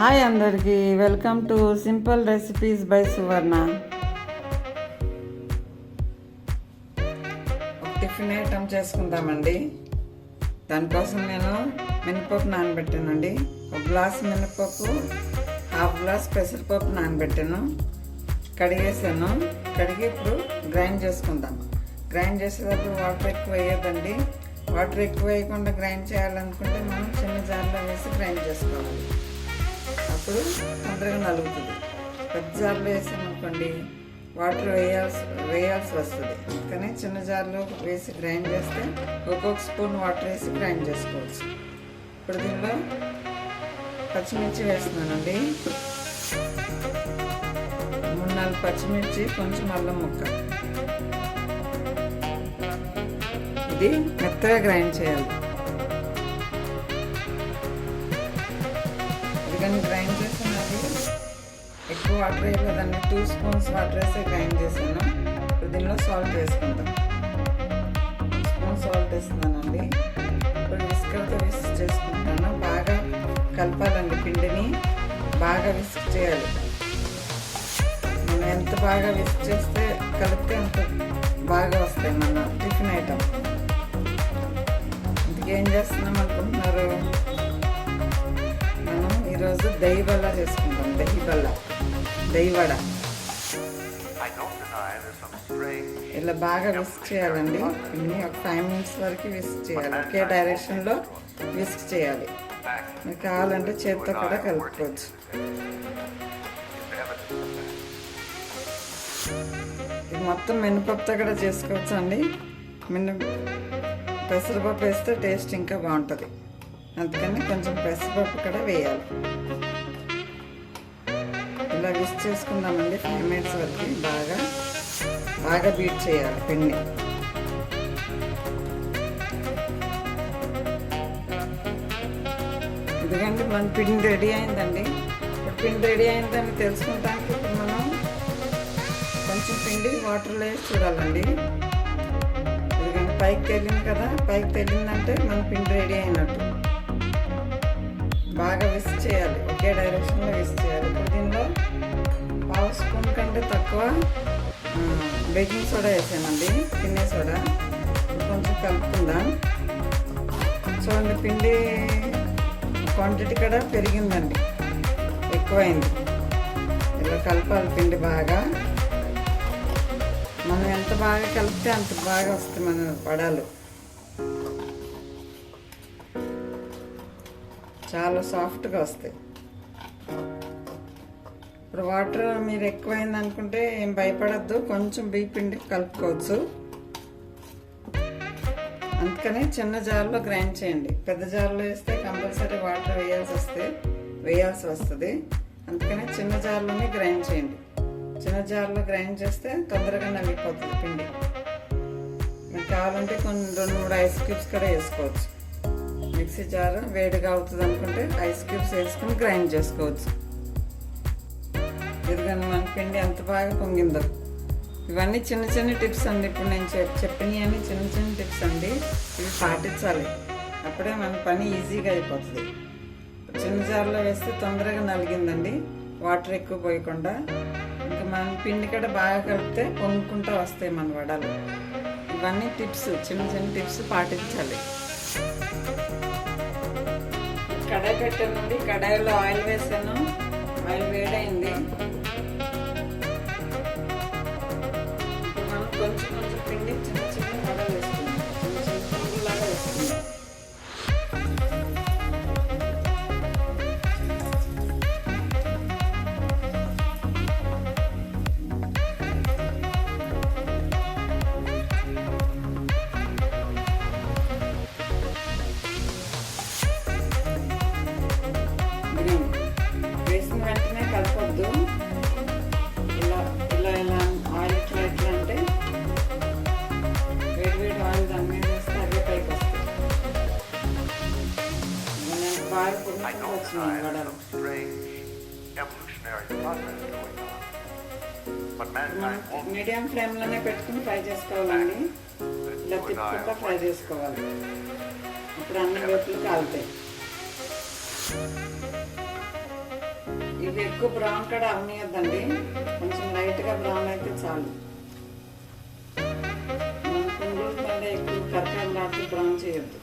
Hi అందరికీ, welcome to simple recipes by Suvarna. ఒక tiffin item చేసుకుందామండి. దానికోసం నేను మినపప్పు నానబెట్టానండి. ఒక గ్లాస్ మినపప్పు, హాఫ్ గ్లాస్ పెసరపప్పు నానబెట్టాను. కడిగేసాను. కడిగి ఇప్పుడు గ్రైండ్ చేసుకుందాం. గ్రైండ్ చేసేటప్పుడు వాటర్ ఎక్కువ వేయద్దండి. వాటర్ ఎక్కువ వేయకుండా గ్రైండ్ చేయాలనుకుంటే మనం చిన్న జార్లో వేసి గ్రైండ్ చేసుకోవాలి. అప్పుడు తొందరగా నలుగుతుంది. పెద్ద జార్లో వేసాను అనుకోండి వాటర్ వేయాల్సి వస్తుంది. కానీ చిన్న జార్లో వేసి గ్రైండ్ చేస్తే ఒక్కొక్క స్పూన్ వాటర్ వేసి గ్రైండ్ చేసుకోవచ్చు. ఇప్పుడు దీనిలో పచ్చిమిర్చి వేస్తున్నానండి. 3-4 పచ్చిమిర్చి, కొంచెం అల్లం ముక్క. ఇది మెత్తగా గ్రైండ్ చేయాలి. కానీ గ్రైండ్ చేసాను, అది ఎక్కువ వాటర్ వేయలేదండి. 2 స్పూన్స్ వాటర్ వేసి గ్రైండ్ చేశాను. ఇప్పుడు దీనిలో సాల్ట్ వేసుకుంటాం. 1 స్పూన్ సాల్ట్ వేస్తున్నానండి. ఇప్పుడు విస్కర్తో విస్క్ చేసుకుంటాను. బాగా కలపాలండి. పిండిని బాగా విస్క్ చేయాలి. మనం ఎంత బాగా విస్క్ చేస్తే కలిపితే అంత బాగా వస్తాయి మన టిఫిన్ ఐటమ్. ఇంకేం చేస్తున్నాం అనుకుంటున్నారు? ఈరోజు దహి బల్లా చేసుకుంటాం. దహి వడ. ఇలా బాగా విస్క్ చేయాలండి. ఇన్ని ఒక 5 minutes వరకు విస్క్ చేయాలి. ఒకే డైరెక్షన్లో విస్క్ చేయాలి. మీకు కావాలంటే చేతితో కూడా కలుపుకోవచ్చు. ఇది మొత్తం మినపప్పుతో కూడా చేసుకోవచ్చు అండి. పెసరపప్పు వేస్తే టేస్ట్ ఇంకా బాగుంటుంది. అందుకని కొంచెం పెసరపప్పు కూడా వేయాలి. ఇలా విస్క్ చేసుకుందామండి 5 minutes వరకు. బాగా బీట్ చేయాలి పిండి. ఎందుకంటే మన పిండి రెడీ అయిందండి. ఇప్పుడు పిండి రెడీ అయిందని తెలుసుకుంటానికి ఇప్పుడు మనం కొంచెం పిండి వాటర్లో వేసి చూడాలండి. ఎందుకంటే పైకి తేలింది కదా, పైకి తేలిందంటే మన పిండి రెడీ అయినట్టు. బాగా విస్క్ చేయాలి. ఒకే డైరెక్షన్లో విస్క్ చేయాలి. ఇప్పుడు దీనిలో 1/2 స్పూన్ కంటే తక్కువ బేకింగ్ సోడా వేసానండి. తినే సోడా. కొంచెం కలుపుకుందాం. చూడండి, పిండి క్వాంటిటీ కూడా పెరిగిందండి, ఎక్కువైంది. ఇలా కలపాలి పిండి బాగా. మనం ఎంత బాగా కలిపితే అంత బాగా వస్తాయి మన వడలు. చాలా సాఫ్ట్గా వస్తాయి. ఇప్పుడు వాటర్ మీరు ఎక్కువైంది అనుకుంటే ఏం భయపడద్దు. కొంచెం బియ్య పిండి కలుపుకోవచ్చు. అందుకని చిన్న జార్లో గ్రైండ్ చేయండి. పెద్ద జార్లో వేస్తే కంపల్సరీ వాటర్ వేయాల్సి వస్తుంది. అందుకని చిన్న జార్లోనే గ్రైండ్ చేయండి. చిన్న జార్లో గ్రైండ్ చేస్తే తొందరగా నలిగిపోతుంది పిండి. మీకు కావాలంటే కొన్ని 2-3 ఐస్ క్యూబ్స్ కూడా వేసుకోవచ్చు. మిక్సీ జార్ వేడిగా అవుతుంది అనుకుంటే ఐస్ క్యూబ్స్ వేసుకుని గ్రైండ్ చేసుకోవచ్చు. ఇదిగోండి మన పిండి ఎంత బాగా పొంగిందో. ఇవన్నీ చిన్న చిన్న టిప్స్ అండి. ఇప్పుడు నేను చెప్పినవి అన్నీ చిన్న టిప్స్ అండి. ఇవి పాటించాలి. అప్పుడే మన పని ఈజీగా అయిపోతుంది. చిన్న జార్లో వేస్తే తొందరగా నలిగిందండి, వాటర్ ఎక్కువ పోయకుండా. ఇంకా మన పిండి కూడా బాగా కలిపితే పొంగుకుంటూ వస్తాయి మన వడలు. ఇవన్నీ టిప్స్, చిన్న టిప్స్ పాటించాలి. కడాయి పెట్టానండి. కడాయిలో ఆయిల్ వేసాను. ఆయిల్ వేడైంది. ఇప్పుడు మనం కొంచెం పిండి చిన్న వడలు వేసుకుందాం. చిన్న పురుగులాగా వేసుకుందాం. వేసిన వెంటనే కలపొద్దు. ఇలా ఆయిల్ ఎట్లా అంటే వేడి ఆయిల్ దాని మీద వేస్తే అవే పైకి వస్తాయి. నేను బాగా పురుగులు వచ్చినాయి వడలు. మీడియం ఫ్లేమ్లోనే పెట్టుకుని ఫ్రై చేసుకోవాలండి. ఇలా తిప్పుకుంటా ఫ్రై చేసుకోవాలి. ఇప్పుడు అన్ని వైపులు కాలుతాయి. ఇవి ఎక్కువ బ్రౌన్ కూడా అవనియొద్దండి, కొంచెం లైట్గా బ్రౌన్ అయితే చాలు. పునుగుల కంటే ఎక్కువ కరకరలాడుతూ బ్రౌన్ చేయొద్దు.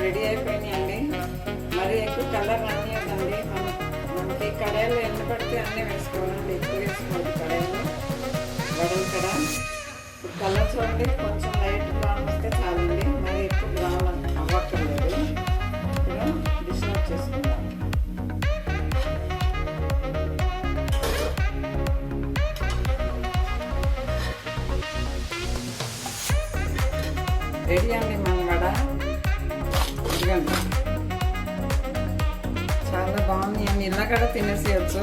రెడీ అయిపోయినాయండి. మరి ఎక్కువ కలర్ రానియద్దండి. మనకి కడాయిలో ఎన్ని పడితే అన్నీ వేసుకోవాలండి, ఎక్కువ వేసుకోవాలి కడాయిలో వడలు కూడా. ఇప్పుడు కలర్ చూడండి, కొంచెం లైట్ బ్రౌన్ వస్తే చాలండి, మరి ఎక్కువ బ్రౌన్ అవ్వక్కర్లేదు. ఇప్పుడు డిష్ అవుట్ చేసుకుందాం. రెడీ అండి మన వడ. చాలా బాగుంది అండి, ఇలా కూడా తినేసేయచ్చు.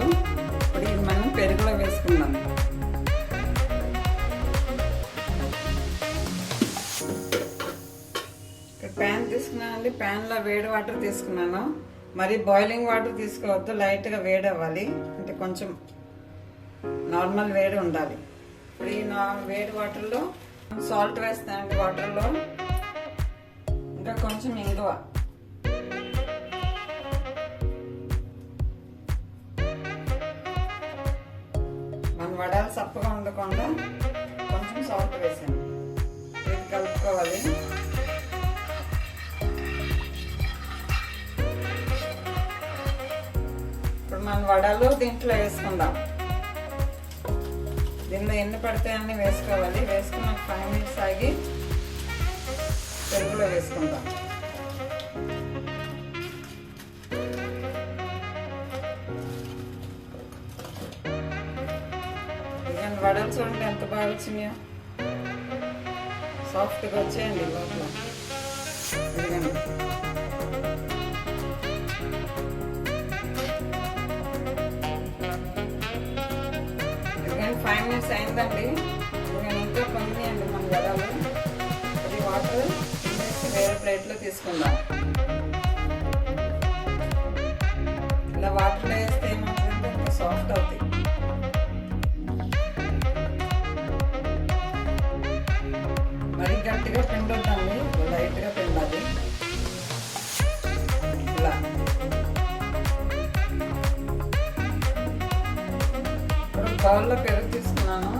ఇప్పుడు ఇది మనం పెరుగులో వేసుకుందాం. ఇక్కడ ప్యాన్ తీసుకున్నానండి, ప్యాన్లో వేడి వాటర్ తీసుకున్నాను. మరి బాయిలింగ్ వాటర్ తీసుకోవద్దు, లైట్గా వేడి అవ్వాలి, అంటే కొంచెం నార్మల్ వేడి ఉండాలి. ఇప్పుడు ఈ వేడి వాటర్లో సాల్ట్ వేస్తానండి, వాటర్లో ఇంకా కొంచెం ఇంగువ, మన వడలు సప్పగా ఉండకుండా కొంచెం సాల్ట్ వేసాను. ఇది కలుపుకోవాలి. ఇప్పుడు మన వడలు దీంట్లో వేసుకుందాం. దీనిలో ఎన్ని పడితే అన్ని వేసుకోవాలి. వేసుకున్న 5 minutes ఆగి పెరుగులో వేసుకుందాం. ఇవన్నీ వడలు చూడండి ఎంత బాగా వచ్చినాయో, సాఫ్ట్గా వచ్చేయండి లోపల. ఇదిగండి ఇదిగండి 5 minutes అయిందండి. ఇదిగండి ఇంకా పొంగినాయండి మన వడలు. అది వాటర్ వేరే ప్లేట్లో తీసుకుందాం. ఇలా వాటర్లో వేస్తే ఏమవుతుందంటే ఇంకా సాఫ్ట్ అవుతాయి. మరి గట్టిగా పిండొద్దండి, లైట్గా పిండాలి. ఇలా ఇప్పుడు బౌల్లో పెరుగు తీసుకున్నాను.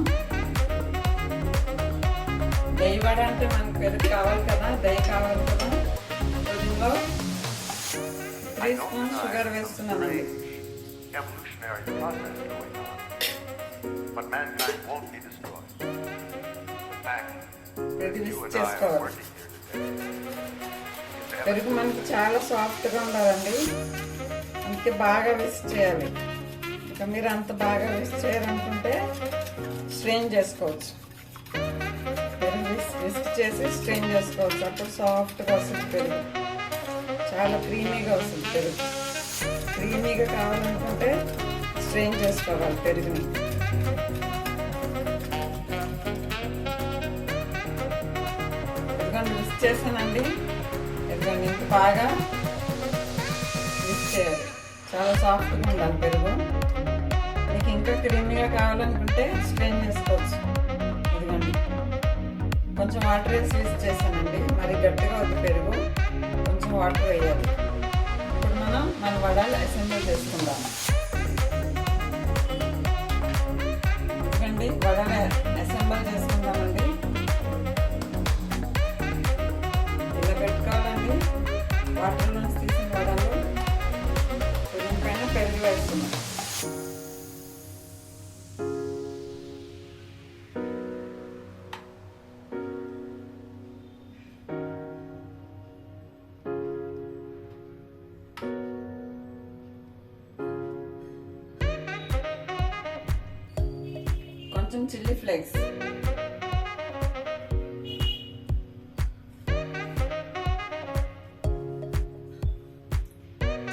దही వడ అంటే మనకు పెరుగు కావాలి కదా, దही కావాలి కదా. దీనిలో 3 spoons షుగర్ వేస్తున్నానండి. పెరుగు మిక్స్ చేసుకోవాలి. పెరుగు మనకి చాలా సాఫ్ట్గా ఉండాలండి, అందుకే బాగా విస్క్ చేయాలి. ఇక మీరు అంత బాగా విస్క్ చేయాలనుకుంటే స్ట్రెయిన్ చేసుకోవచ్చు. విస్క్ చేసి స్ట్రెయిన్ చేసుకోవచ్చు, అప్పుడు సాఫ్ట్గా వస్తుంది పెరుగు, చాలా క్రీమీగా వస్తుంది పెరుగు. క్రీమీగా కావాలనుకుంటే స్ట్రెయిన్ చేసుకోవాలి పెరుగుని. ఎదుగండి విస్క్ చేసానండి. ఎదుగండి ఇంత బాగా విస్క్ చేయాలి, చాలా సాఫ్ట్గా ఉండాలి పెరుగు. మీకు ఇంకా క్రీమీగా కావాలనుకుంటే స్ట్రెయిన్ చేసుకోవచ్చు. ఎదుగండి కొంచెం వాటర్ వేసి విస్క్ చేసానండి, మరి గట్టిగా వద్దు పెరుగు, కొంచెం వాటర్ వేయాలి. ఇప్పుడు మనం మన వడలు అసెంబ్లీ చేసుకుందాం. ఎందుకండి వడలు అసెంబ్లీ చేసుకుందామండి. ఇలా పెట్టుకోవాలండి. వాటర్లో తీసిన వడలు దీనిపైన పెరుగు వేస్తున్నాం. కొంచెం chilli flakes,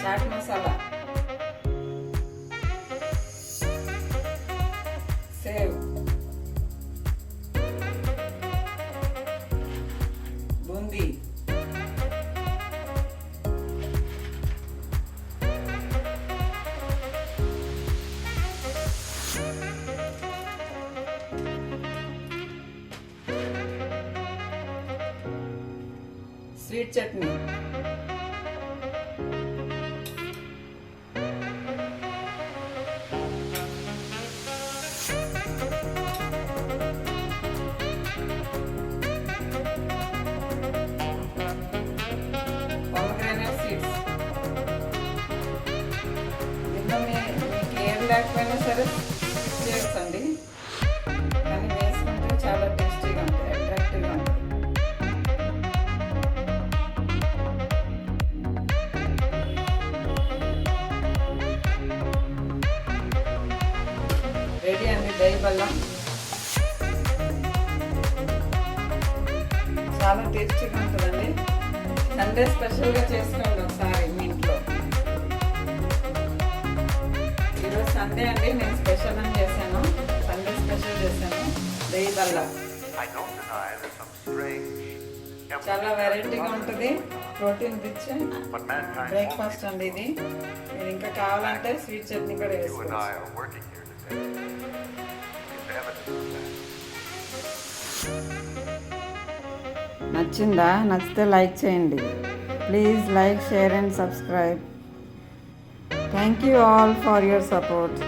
chaat masala, sev, boondi, sweet chutney, pomegranate seeds. దీంట్లో మీకు ఏం లేకపోయినా సరే చేయొచ్చండి, కానీ వేసుకుంటే చాలా టేస్టీగా ఉంటుంది, అట్రాక్టివ్గా ఉంటుంది. రెడీ అండి దహి బెల్లం. చాలా టేస్టీగా ఉంటుందండి. సండే స్పెషల్గా చేసుకోండి ఒకసారి మీ ఇంట్లో. ఈరోజు సండే అండి, నేను స్పెషల్ అని చేశాను, సండే స్పెషల్ చేశాను దహి బెల్లం. చాలా వెరైటీగా ఉంటుంది, ప్రోటీన్ రిచ్ బ్రేక్ఫాస్ట్ అండి ఇది. మీరు ఇంకా కావాలంటే స్వీట్ చట్నీ కూడా వేసుకోవచ్చు. నచ్చిందా? నచ్చితే లైక్ చేయండి. Please like, share and subscribe. Thank you all for your support.